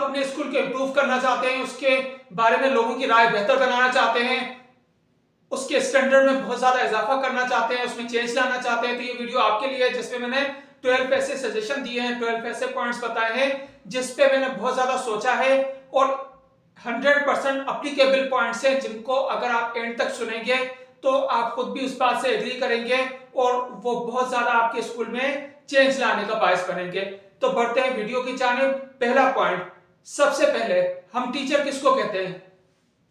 अपने स्कूल को इम्प्रूव करना चाहते हैं, उसके बारे में लोगों की राय बेहतर बनाना चाहते हैं, उसके स्टैंडर्ड में बहुत ज्यादा इजाफा करना चाहते हैं, उसमें चेंज लाना चाहते हैं, तो ये वीडियो आपके लिए है, जिसमें मैंने 12 ऐसे सजेशन दिए हैं, 12 ऐसे पॉइंट्स बताए हैं जिसपे मैंने बहुत ज्यादा सोचा है और 100% अप्लीकेबल पॉइंट्स हैं, जिनको अगर आप एंड तक सुनेंगे तो आप खुद भी उस बात से एग्री करेंगे और वो बहुत ज्यादा आपके स्कूल में चेंज लाने का बायस बनेंगे। तो बढ़ते हैं वीडियो की जानिब। पहला पॉइंट, सबसे पहले हम टीचर किसको कहते हैं?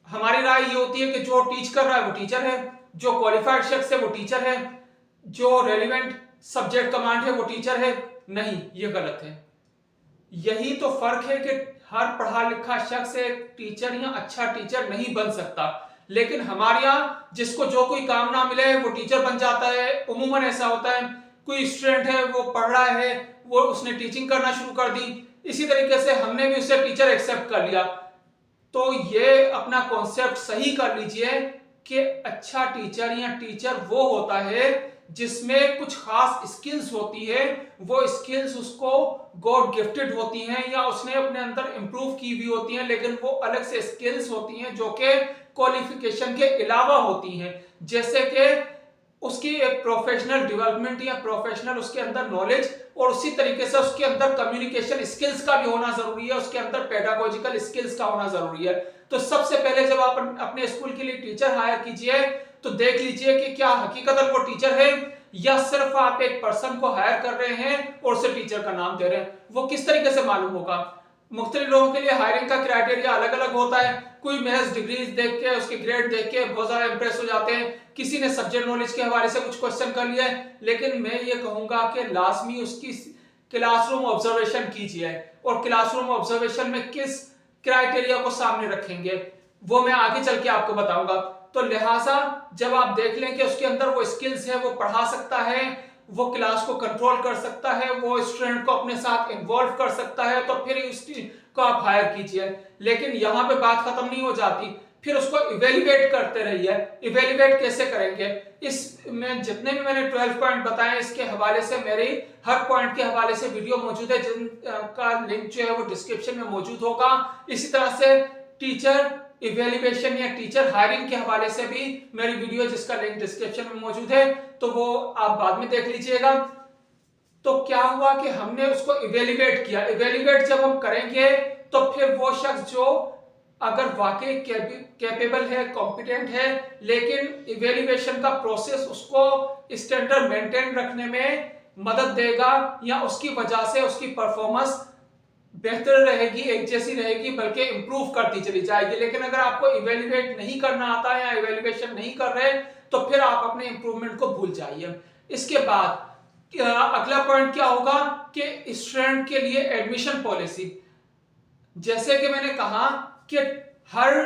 हमारी राय ये होती है कि जो टीच कर रहा है वो टीचर है, जो क्वालिफाइड शख्स है वो टीचर है, जो रेलिवेंट सब्जेक्ट कमांड है वो टीचर है। नहीं, ये गलत है। यही तो फर्क है कि हर पढ़ा लिखा शख्स एक टीचर या अच्छा टीचर नहीं बन सकता, लेकिन हमारे यहाँ जिसको जो कोई काम ना मिले वो टीचर बन जाता है। उमूमन ऐसा होता है, कोई स्टूडेंट है वो पढ़ रहा है, वो उसने टीचिंग करना शुरू कर दी, इसी तरीके से हमने भी उसे टीचर एक्सेप्ट कर लिया। तो ये अपना कॉन्सेप्ट सही कर लीजिए कि अच्छा टीचर या टीचर वो होता है जिसमें कुछ खास स्किल्स होती है, वो स्किल्स उसको गॉड गिफ्टेड होती हैं या उसने अपने अंदर इंप्रूव की हुई होती हैं, लेकिन वो अलग से स्किल्स होती हैं जो कि क्वालिफिकेशन के अलावा होती हैं। जैसे कि उसकी एक प्रोफेशनल डेवलपमेंट या प्रोफेशनल उसके अंदर नॉलेज, और उसी तरीके से उसके अंदर कम्युनिकेशन स्किल्स का भी होना जरूरी है, उसके अंदर पेडागोजिकल स्किल्स का होना जरूरी है। तो सबसे पहले जब आप अपने स्कूल के लिए टीचर हायर कीजिए तो देख लीजिए कि क्या हकीकतन वो टीचर है या सिर्फ आप एक पर्सन को हायर कर रहे हैं और उसे टीचर का नाम दे रहे हैं। वो किस तरीके से मालूम होगा? मुख्तलिफ लोगों के लिए हायरिंग का क्राइटेरिया अलग अलग होता है। कोई महज डिग्रीज देख के, उसके ग्रेड देख के बहुत ज्यादा इंप्रेस हो जाते हैं, किसी ने सब्जेक्ट नॉलेज के हवाले से कुछ क्वेश्चन कर लिया है, लेकिन मैं ये कहूंगा कि लाजमी उसकी क्लासरूम ऑब्जर्वेशन कीजिए, और क्लासरूम ऑब्जर्वेशन में किस क्राइटेरिया को सामने रखेंगे वो मैं आगे चल के आपको बताऊंगा। तो लिहाजा जब आप देख लें कि उसके अंदर वो स्किल्स है, वो पढ़ा सकता है, वो क्लास को कंट्रोल कर सकता है, वो स्टूडेंट को अपने साथ इन्वॉल्व कर सकता है, तो फिर उसको आप हायर कीजिए। लेकिन यहां पे बात खत्म नहीं हो जाती, फिर उसको इवेल्युएट करते रहिए। इवेल्युएट कैसे करेंगे? इसमें जितने भी मैंने 12 पॉइंट बताए, इसके हवाले से मेरी हर पॉइंट के हवाले से वीडियो मौजूद है, जिनका लिंक जो है वो डिस्क्रिप्शन में मौजूद होगा। इसी तरह से टीचर इवेल्युएशन या टीचर हायरिंग के हवाले से भी मेरी वीडियो, जिसका लिंक डिस्क्रिप्शन में मौजूद है, तो वो आप बाद में देख लीजिएगा। तो क्या हुआ कि हमने उसको इवेल्युएट किया। इवेल्युएट जब हम करेंगे तो फिर वो शख्स जो अगर वाकई कैपेबल है, कॉम्पिटेंट है, लेकिन इवेल्युएशन का प्रोसेस उसको स्टैंडर्ड मेंटेन रखने में मदद देगा या उसकी वजह से उसकी परफॉर्मेंस बेहतर रहेगी, एक जैसी रहेगी, बल्कि इंप्रूव करती चली जाएगी। लेकिन अगर आपको इवेल्युएट नहीं करना आता है या इवेल्युएशन नहीं कर रहे, तो फिर आप अपने इंप्रूवमेंट को भूल जाइए। इसके बाद अगला पॉइंट क्या होगा कि स्टूडेंट के लिए एडमिशन पॉलिसी। जैसे कि मैंने कहा कि हर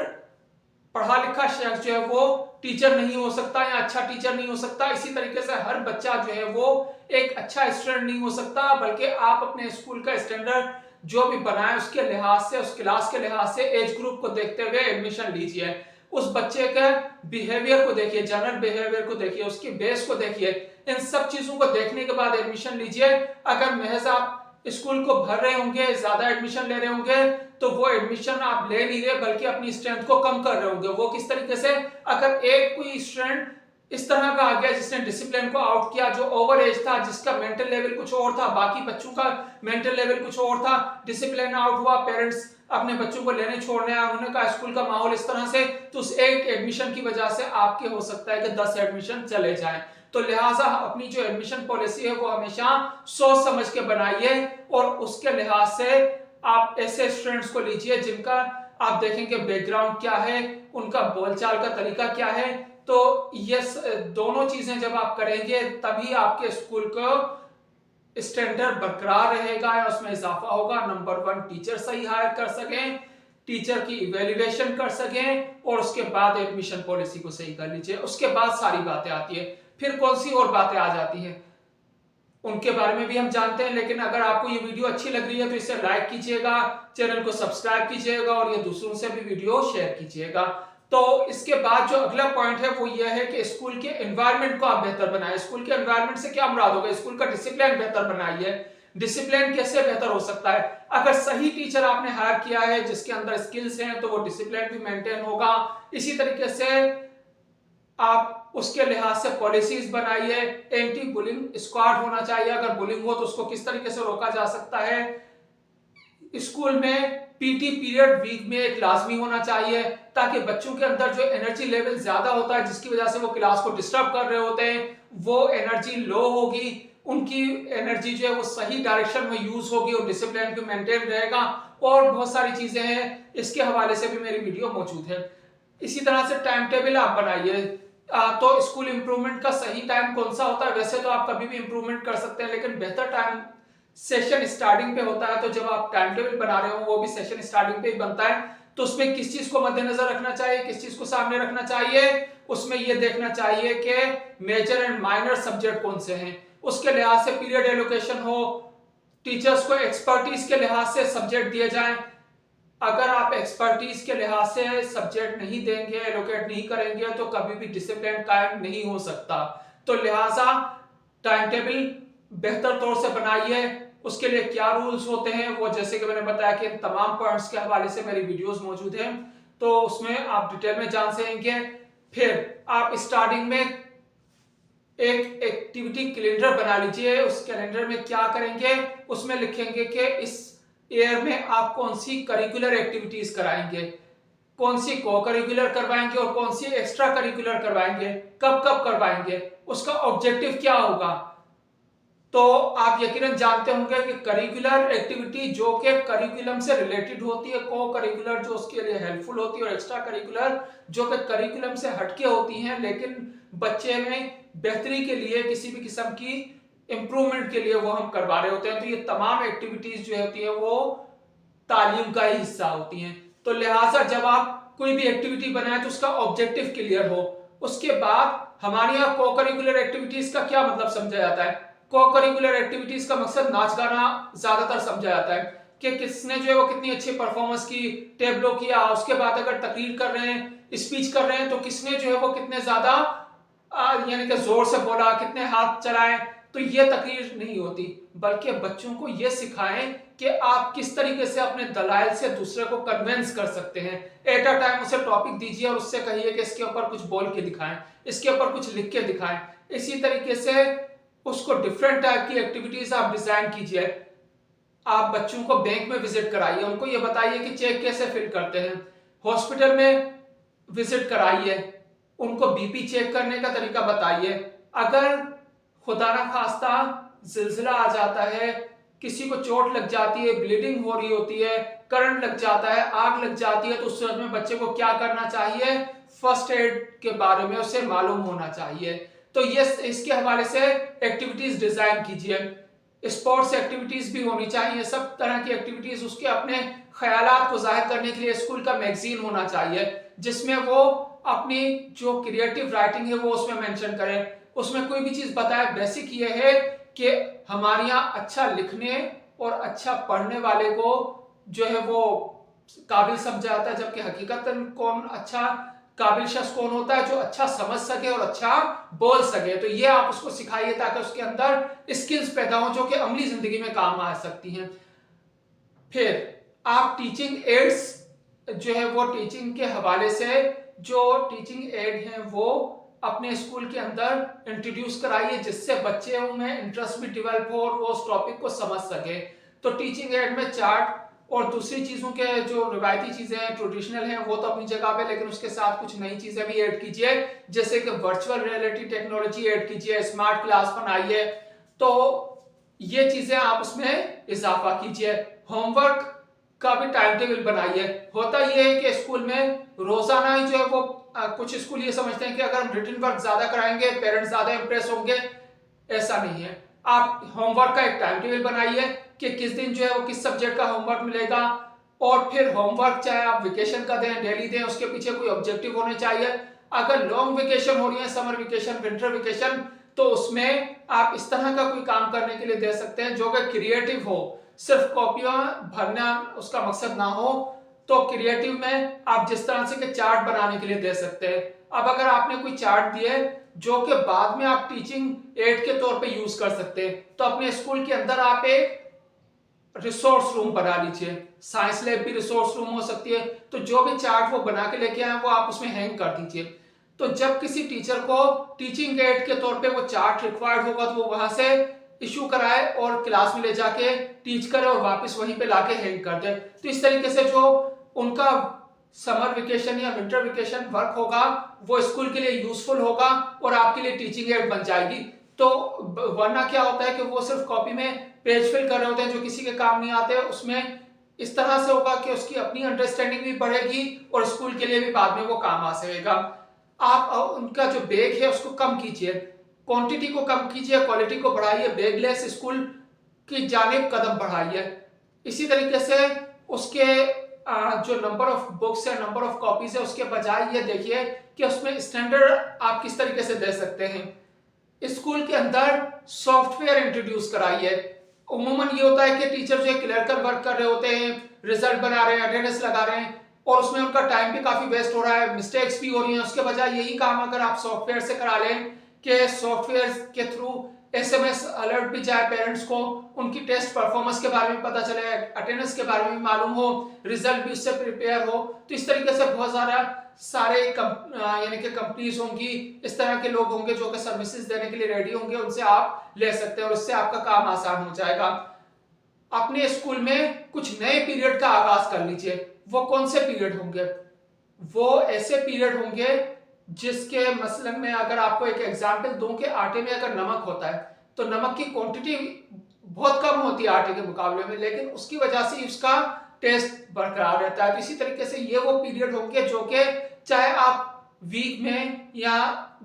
पढ़ा लिखा शख्स जो है वो टीचर नहीं हो सकता या अच्छा टीचर नहीं हो सकता, इसी तरीके से हर बच्चा जो है वो एक अच्छा स्टूडेंट नहीं हो सकता, बल्कि आप अपने स्कूल का स्टैंडर्ड जो भी बनाए उसके लिहाज से, उस क्लास के लिहाज से, एज ग्रुप को देखते हुए एडमिशन लीजिए। उस बच्चे के बिहेवियर को देखिए, जनरल बिहेवियर को देखिए, उसकी बेस को देखिए, इन सब चीजों को देखने के बाद एडमिशन लीजिए। अगर महज आप स्कूल को भर रहे होंगे, ज्यादा एडमिशन ले रहे होंगे, तो वो एडमिशन आप ले नहीं रहे बल्कि अपनी स्ट्रेंथ को कम कर रहे होंगे। वो किस तरीके से? अगर एक कोई स्टूडेंट इस तरह का आ गया जिसने डिसिप्लिन को आउट किया, जो ओवर एज था, जिसका मेंटल लेवल कुछ और था, बाकी बच्चों का मेंटल लेवल कुछ और था, डिसिप्लिन आउट हुआ, पेरेंट्स अपने बच्चों को लेने छोड़ने आए, उन्होंने कहा स्कूल का माहौल इस तरह से, तो उस एक एडमिशन की वजह से आपके हो सकता है कि 10 एडमिशन चले जाएं। तो लिहाजा अपनी जो एडमिशन पॉलिसी है वो हमेशा सोच समझ के बनाइए, और उसके लिहाज से आप ऐसे स्टूडेंट्स को लीजिए जिनका आप देखेंगे बैकग्राउंड क्या है, उनका बोलचाल का तरीका क्या है। तो ये दोनों चीजें जब आप करेंगे तभी आपके स्कूल को स्टैंडर्ड बरकरार रहेगा या उसमें इजाफा होगा। नंबर 1, टीचर सही हायर कर सकें, टीचर की इवेल्युएशन कर सकें, और उसके बाद एडमिशन पॉलिसी को सही कर लीजिए। उसके बाद सारी बातें आती है। फिर कौन सी और बातें आ जाती हैं उनके बारे में भी हम जानते हैं। लेकिन अगर आपको ये वीडियो अच्छी लग रही है तो इसे लाइक कीजिएगा, चैनल को सब्सक्राइब कीजिएगा, और ये दूसरों से भी वीडियो शेयर कीजिएगा। तो इसके बाद जो अगला पॉइंट है वो ये है कि स्कूल के एनवायरनमेंट को आप बेहतर बनाएं। स्कूल के एनवायरनमेंट से क्या मुराद होगा? स्कूल का डिसिप्लिन बेहतर बनाइए। डिसिप्लिन कैसे बेहतर हो सकता है। अगर सही टीचर आपने हायर किया है जिसके अंदर स्किल्स हैं तो वो डिसिप्लिन भी मेंटेन होगा। इसी तरीके से आप उसके लिहाज से पॉलिसीज बनाइए। एंटी बुलिंग स्क्वाड होना चाहिए, अगर बुलिंग हो तो उसको किस तरीके से रोका जा सकता है। स्कूल में पीटी पीरियड वीक में एक लाजमी होना चाहिए ताकि बच्चों के अंदर जो एनर्जी लेवल ज्यादा होता है जिसकी वजह से वो क्लास को डिस्टर्ब कर रहे होते हैं वो एनर्जी लो होगी, उनकी एनर्जी जो है वो सही डायरेक्शन में यूज होगी और डिसिप्लिन भी मेंटेन रहेगा। और बहुत सारी चीजें हैं, इसके हवाले से भी मेरी वीडियो मौजूद है। इसी तरह से टाइम टेबल आप बनाइए। तो स्कूल इंप्रूवमेंट का सही टाइम कौन सा होता है? वैसे तो आप कभी भी इंप्रूवमेंट कर सकते हैं लेकिन बेहतर टाइम सेशन स्टार्टिंग पे होता है। तो जब आप टाइम टेबल बना रहे हो वो भी सेशन स्टार्टिंग पे ही बनता है, तो उसमें किस चीज को मद्देनजर रखना चाहिए, किस चीज को सामने रखना चाहिए, उसमें यह देखना चाहिए कि मेजर एंड माइनर सब्जेक्ट कौन से हैं, उसके लिहाज से पीरियड एलोकेशन हो, टीचर्स को एक्सपर्टीज के लिहाज से सब्जेक्ट दिए जाएं। अगर आप एक्सपर्टीज के लिहाज से सब्जेक्ट नहीं देंगे, एलोकेट नहीं करेंगे तो कभी भी डिसिप्लिन कायम नहीं हो सकता। तो लिहाजा टाइम टेबल बेहतर तौर से बनाइए। उसके लिए क्या रूल्स होते हैं वो जैसे कि मैंने बताया कि तमाम पॉइंट्स के हवाले से मेरी वीडियोस मौजूद हैं, तो उसमें आप डिटेल में जान सकेंगे। फिर आप स्टार्टिंग में एक एक्टिविटी कैलेंडर बना लीजिए। उस कैलेंडर में क्या करेंगे, उसमें लिखेंगे कि इस ईयर में आप कौन सी करिकुलर एक्टिविटीज कराएंगे, कौन सी को करिकुलर करवाएंगे और कौन सी एक्स्ट्रा करिकुलर करवाएंगे, कब कब करवाएंगे, उसका ऑब्जेक्टिव क्या होगा। तो आप यकीनन जानते होंगे कि करिकुलर एक्टिविटी जो कि करिकुलम से रिलेटेड होती है, को करिकुलर जो उसके लिए हेल्पफुल होती है, और एक्स्ट्रा करिकुलर जो कि करिकुलम से हटके होती हैं लेकिन बच्चे में बेहतरी के लिए, किसी भी किस्म की इंप्रूवमेंट के लिए वो हम करवा रहे होते हैं। तो ये तमाम एक्टिविटीज जो होती है वो तालीम का ही हिस्सा होती हैं। तो लिहाजा जब आप कोई भी एक्टिविटी बनाए तो उसका ऑब्जेक्टिव क्लियर हो। उसके बाद हमारे यहाँ को करिकुलर एक्टिविटीज का क्या मतलब समझा जाता है? को करिकुलर एक्टिविटीज का मकसद नाच गाना ज्यादातर समझा जाता है कि किसने जो है वो कितनी अच्छी परफॉर्मेंस की, टेबलो किया, उसके बाद अगर तकरीर कर रहे हैं, स्पीच कर रहे हैं तो किसने जो है वो कितने ज्यादा यानी कि जोर से बोला, कितने हाथ चलाए। तो ये तकरीर नहीं होती, बल्कि बच्चों को ये सिखाएं कि आप किस तरीके से अपने दलाइल से दूसरे को कन्विंस कर सकते हैं। एट अ टाइम उसे टॉपिक दीजिए और उससे कहिए कि इसके ऊपर कुछ बोल के दिखाएं, इसके ऊपर कुछ लिख के दिखाएं। इसी तरीके से उसको डिफरेंट टाइप की एक्टिविटीज आप डिजाइन कीजिए। आप बच्चों को बैंक में विजिट कराइए, उनको ये बताइए कि चेक कैसे फिल करते हैं। हॉस्पिटल में विजिट कराइए, उनको बीपी चेक करने का तरीका बताइए। अगर खुदा ना खास्ता जिल्जिला आ जाता है, किसी को चोट लग जाती है, ब्लीडिंग हो रही होती है, करंट लग जाता है, आग लग जाती है, तो उस सूरत में बच्चे को क्या करना चाहिए, फर्स्ट एड के बारे में उसे मालूम होना चाहिए। तो ये इसके हवाले से एक्टिविटीज डिजाइन कीजिए। स्पोर्ट्स एक्टिविटीज भी होनी चाहिए, सब तरह की एक्टिविटीज। उसके अपने ख्यालात को जाहिर करने के लिए स्कूल का मैगजीन होना चाहिए जिसमें वो अपनी जो क्रिएटिव राइटिंग है वो उसमें मेंशन करे। उसमें कोई भी चीज बताए। बेसिक ये है कि हमारे यहाँ अच्छा लिखने और अच्छा पढ़ने वाले को जो है वो काबिल समझा जाता है, जबकि हकीकतन कौन अच्छा काबिल शख्स कौन होता है, जो अच्छा समझ सके और अच्छा बोल सके। तो ये आप उसको सिखाइए ताकि उसके अंदर स्किल्स पैदा हो जो कि अमली जिंदगी में काम आ सकती हैं। फिर आप टीचिंग एड्स जो है वो टीचिंग के हवाले से जो टीचिंग एड हैं वो अपने स्कूल के अंदर इंट्रोड्यूस कराइए जिससे बच्चे में इंटरेस्ट भी डेवलप हो और वो उस टॉपिक को समझ सके। तो टीचिंग एड में चार्ट और दूसरी चीजों के जो रिवायती चीजें हैं, ट्रेडिशनल हैं, वो तो अपनी जगह पे, लेकिन उसके साथ कुछ नई चीजें भी ऐड कीजिए जैसे कि वर्चुअल रियलिटी टेक्नोलॉजी ऐड कीजिए, स्मार्ट क्लास बनाइए। तो ये चीजें आप उसमें इजाफा कीजिए। होमवर्क का भी टाइम टेबल बनाइए। होता यह है कि स्कूल में रोजाना ही जो है वो कुछ स्कूल ये समझते हैं कि अगर हम रिटन वर्क ज्यादा कराएंगे पेरेंट्स ज्यादा इंप्रेस होंगे। ऐसा नहीं है। आप होमवर्क का एक टाइम टेबल बनाइए कि किस दिन जो है वो किस सब्जेक्ट का होमवर्क मिलेगा, और फिर होमवर्क चाहे आप वेकेशन का दें, डेली दें, उसके पीछे कोई ऑब्जेक्टिव होने चाहिए। अगर लॉन्ग वेकेशन हो रही है, समर वेकेशन, विंटर वेकेशन, तो उसमें आप इस तरह का कोई काम करने के लिए दे सकते हैं जो कि क्रिएटिव हो, सिर्फ कॉपियां भरना उसका मकसद ना हो। तो क्रिएटिव में आप जिस तरह से कि चार्ट बनाने के लिए दे सकते हैं। अब अगर आपने कोई चार्ट दिए जो कि बाद में आप टीचिंग एड के तौर पे यूज कर सकते हैं, तो अपने स्कूल के अंदर आप एक रिसोर्स रूम बना लीजिए, साइंस लैब भी रिसोर्स रूम हो सकती है। तो जो भी चार्ट वो बना के लेके आए वो आप उसमें हैंग कर दीजिए। तो जब किसी टीचर को टीचिंग एड के तौर पे वो चार्ट रिक्वायर्ड होगा तो वो वहां से इशू कराए और क्लास में ले जाके टीच करे और वापस वहीं पे लाके हैंग कर दे। तो इस तरीके से जो उनका समर वेकेशन या विंटर वेकेशन वर्क होगा वो स्कूल के लिए यूजफुल होगा और आपके लिए टीचिंग एड बन जाएगी। तो वरना क्या होता है कि वो सिर्फ कॉपी में पेज फिल कर रहे होते हैं जो किसी के काम नहीं आते। उसमें इस तरह से होगा कि उसकी अपनी अंडरस्टैंडिंग भी बढ़ेगी और स्कूल के लिए भी बाद में वो काम आ सकेगा। आप उनका जो बैग है उसको कम कीजिए, क्वांटिटी को कम कीजिए, क्वालिटी को बढ़ाइए, बैगलेस स्कूल की जानिब कदम बढ़ाइए। इसी तरीके से उसके जो नंबर ऑफ बुक्स है, नंबर ऑफ कॉपीज है, उसके बजाय ये देखिए कि उसमें स्टैंडर्ड आप किस तरीके से दे सकते हैं। स्कूल के अंदर सॉफ्टवेयर इंट्रोड्यूस कराइए। उमूमन ये होता है कि टीचर जो है क्लरिकल वर्क कर रहे होते हैं, रिजल्ट बना रहे हैं, अटेंडेंस लगा रहे हैं और उसमें उनका टाइम भी काफी वेस्ट हो रहा है, मिस्टेक्स भी हो रही हैं। उसके बजाय यही काम अगर आप सॉफ्टवेयर से करा लें कि सॉफ्टवेयर के थ्रू एसएमएस अलर्ट भी जाए पेरेंट्स को, उनकी टेस्ट परफॉर्मेंस के बारे में पता चले, अटेंडेंस के बारे में मालूम हो, रिजल्ट भी उससे प्रिपेयर हो। तो इस तरीके से बहुत सारे यानी कि कंपनीज होंगी, इस तरह के लोग होंगे जो कि सर्विसेज देने के लिए रेडी होंगे, उनसे आप ले सकते हैं और इससे आपका काम आसान हो जाएगा। अपने स्कूल में कुछ नए पीरियड का आगाज कर लीजिए। वो कौन से पीरियड होंगे? वो ऐसे पीरियड होंगे जिसके मसलन में अगर आपको एक एग्जांपल दूं कि आटे में अगर नमक होता है तो नमक की क्वांटिटी बहुत कम होती है आटे के मुकाबले में, लेकिन उसकी वजह से उसका टेस्ट बरकरार रहता है। तो इसी तरीके से ये वो पीरियड होंगे जो कि चाहे आप वीक में या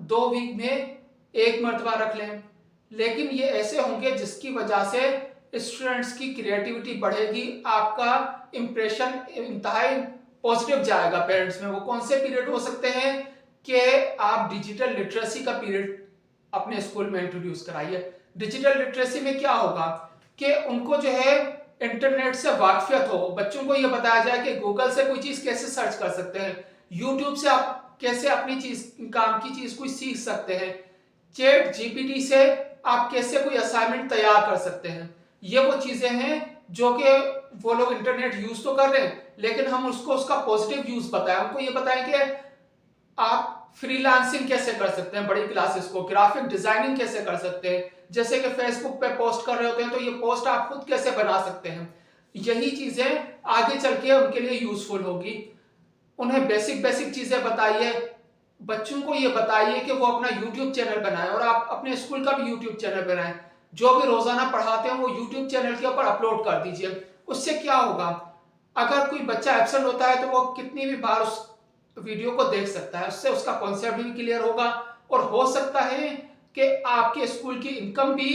2 वीक में एक मरतबा रख लें, लेकिन ये ऐसे होंगे जिसकी वजह से स्टूडेंट्स की क्रिएटिविटी बढ़ेगी, आपका इंप्रेशन इंतहाई पॉजिटिव जाएगा पेरेंट्स में। वो कौन से पीरियड हो सकते हैं कि आप डिजिटल लिटरेसी का पीरियड अपने स्कूल में इंट्रोड्यूस कराइए। डिजिटल लिटरेसी में क्या होगा कि उनको जो है इंटरनेट से वाकफियत हो, बच्चों को यह बताया जाए कि गूगल से कोई चीज कैसे सर्च कर सकते हैं, यूट्यूब से आप कैसे अपनी चीज काम की चीज कोई सीख सकते हैं, चैट जीपीटी से आप कैसे कोई असाइनमेंट तैयार कर सकते हैं। ये वो चीजें हैं जो कि वो लोग इंटरनेट यूज तो कर रहे हैं लेकिन हम उसको उसका पॉजिटिव यूज बताएं, उनको ये बताएं कि आप फ्रीलांसिंग कैसे कर सकते हैं, बड़ी क्लासेस को ग्राफिक डिजाइनिंग कैसे कर सकते हैं, जैसे कि फेसबुक पे पोस्ट कर रहे होते हैं तो ये पोस्ट आप खुद कैसे बना सकते हैं। यही चीजें आगे चल के उनके लिए यूजफुल होगी। उन्हें बेसिक चीजें बताइए, बच्चों को ये बताइए कि वो अपना यूट्यूब चैनल बनाएं और आप अपने स्कूल का भी यूट्यूब चैनल बनाएं। जो भी रोजाना पढ़ाते हैं वो यूट्यूब चैनल के ऊपर अपलोड कर दीजिए। उससे क्या होगा, अगर कोई बच्चा एब्सेंट होता है तो वो कितनी भी बार उस वीडियो को देख सकता है, उससे उसका कॉन्सेप्ट भी क्लियर होगा और हो सकता है कि आपके स्कूल की इनकम भी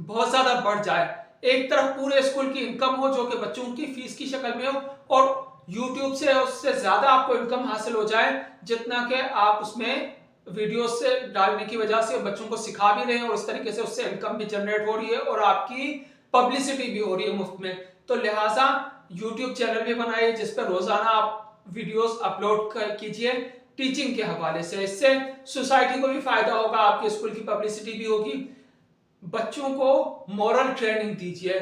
बहुत ज्यादा बढ़ जाए। एक तरफ पूरे स्कूल की इनकम हो जो कि बच्चों की फीस की शक्ल में हो और यूट्यूब से उससे ज्यादा आपको इनकम हासिल हो जाए जितना कि आप उसमें वीडियो से डालने की वजह से बच्चों को सिखा भी रहे हैं और इस तरीके से उससे इनकम भी जनरेट हो रही है और आपकी पब्लिसिटी भी हो रही है मुफ्त में। तो लिहाजा यूट्यूब चैनल भी बनाइए जिस पर रोजाना आप वीडियोस अपलोड कीजिए टीचिंग के हवाले से। इससे सोसाइटी को भी फायदा होगा, आपके स्कूल की पब्लिसिटी भी होगी। बच्चों को मॉरल ट्रेनिंग दीजिए,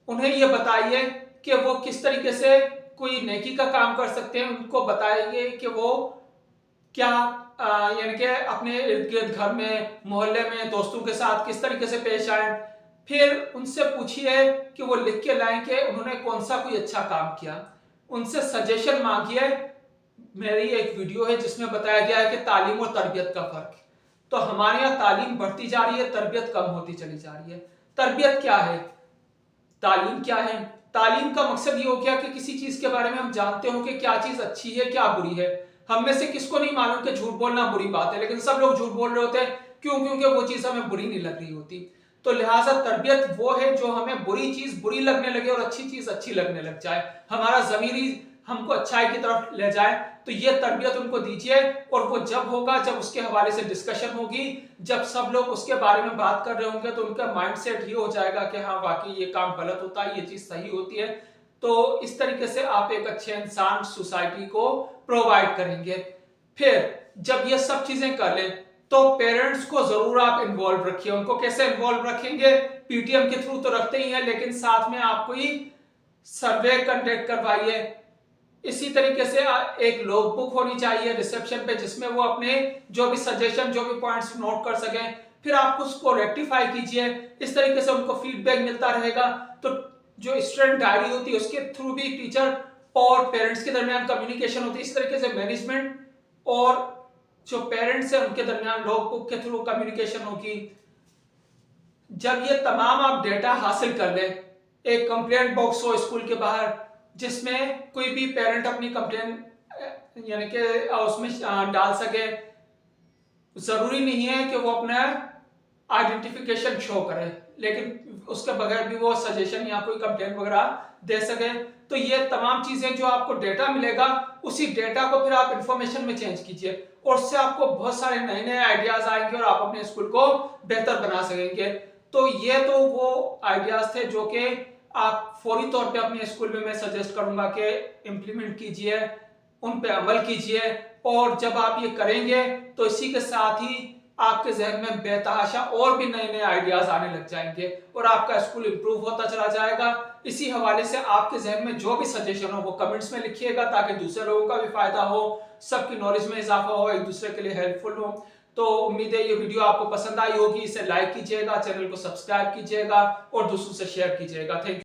उन्हें यह बताइए कि वो किस तरीके से कोई नेकी का काम कर सकते हैं, उनको बताइए कि वो क्या यानी कि अपने इर्द गिर्द घर में, मोहल्ले में, दोस्तों के साथ किस तरीके से पेश आए। फिर उनसे पूछिए कि वो लिख के लाएं कि उन्होंने कौन सा कोई अच्छा काम किया, उनसे सजेशन मांगिए। मेरी एक वीडियो है जिसमें बताया गया है कि तालीम और तरबियत का फर्क। तो हमारे यहाँ तालीम बढ़ती जा रही है, तरबियत कम होती चली जा रही है। तरबियत क्या है, तालीम क्या है? तालीम का मकसद ये हो गया कि किसी चीज के बारे में हम जानते हो कि क्या चीज अच्छी है क्या बुरी है। हम में से किसको नहीं मालूम कि झूठ बोलना बुरी बात है, लेकिन सब लोग झूठ बोल रहे होते हैं। क्यों? क्योंकि वो चीज हमें बुरी नहीं लग रही होती। तो लिहाजा तरबियत वो है जो हमें बुरी चीज बुरी लगने लगे और अच्छी चीज अच्छी लगने लग जाए, हमारा ज़मीरी हमको अच्छाई की तरफ ले जाए। तो ये तरबियत उनको दीजिए और वो जब होगा, जब उसके हवाले से डिस्कशन होगी, जब सब लोग उसके बारे में बात कर रहे होंगे तो उनका माइंडसेट ये हो जाएगा कि हाँ वाकई ये काम गलत होता है, ये चीज सही होती है। तो इस तरीके से आप एक अच्छे इंसान सोसाइटी को प्रोवाइड करेंगे। फिर जब ये सब चीजें कर लें तो पेरेंट्स को जरूर आप इन्वॉल्व रखिए। उनको कैसे इन्वॉल्व रखेंगे पीटीएम के थ्रू तो रखते ही हैं, लेकिन साथ में आप कोई सर्वे कंडक्ट करवाइए। इसी तरीके से एक लॉग बुक होनी चाहिए रिसेप्शन पे, जिसमें वो अपने जो भी सजेशन, जो भी पॉइंट्स नोट कर सकें, फिर आप उसको रेक्टिफाई कीजिए। इस तरीके से उनको फीडबैक मिलता रहेगा। तो जो स्टूडेंट डायरी होती है उसके थ्रू भी टीचर और पेरेंट्स के दरमियान कम्युनिकेशन होती है। इस तरीके से मैनेजमेंट और जो पेरेंट्स है उनके दरमियान लॉग बुक के थ्रू कम्युनिकेशन होगी। जब ये तमाम आप डेटा हासिल कर लें, एक कंप्लेंट बॉक्स हो स्कूल के बाहर जिसमें कोई भी पेरेंट अपनी कंप्लेंट यानी कि उसमें डाल सके। जरूरी नहीं है कि वो अपना आइडेंटिफिकेशन शो करे, लेकिन उसके बगैर भी वो सजेशन या कोई कंप्लेंट वगैरह दे सके। तो ये तमाम चीजें जो आपको डेटा मिलेगा, उसी डेटा को फिर आप इंफॉर्मेशन में चेंज कीजिए और उससे आपको बहुत सारे नए नए आइडियाज आएंगे और आप अपने स्कूल को बेहतर बना सकेंगे। तो ये तो वो आइडियाज थे जो कि आप फौरी तौर पे अपने स्कूल में मैं सजेस्ट करूंगा कि इम्प्लीमेंट कीजिए, उन पे अमल कीजिए। और जब आप ये करेंगे तो इसी के साथ ही आपके जहन में बेतहाशा और भी नए नए आइडियाज आने लग जाएंगे और आपका स्कूल इंप्रूव होता चला जाएगा। इसी हवाले से आपके जहन में जो भी सजेशन हो वो कमेंट्स में लिखिएगा, ताकि दूसरे लोगों का भी फायदा हो, सबकी नॉलेज में इजाफा हो, एक दूसरे के लिए हेल्पफुल हो। तो उम्मीद है ये वीडियो आपको पसंद आई होगी। इसे लाइक कीजिएगा, चैनल को सब्सक्राइब कीजिएगा और दूसरों से शेयर कीजिएगा। Thank you.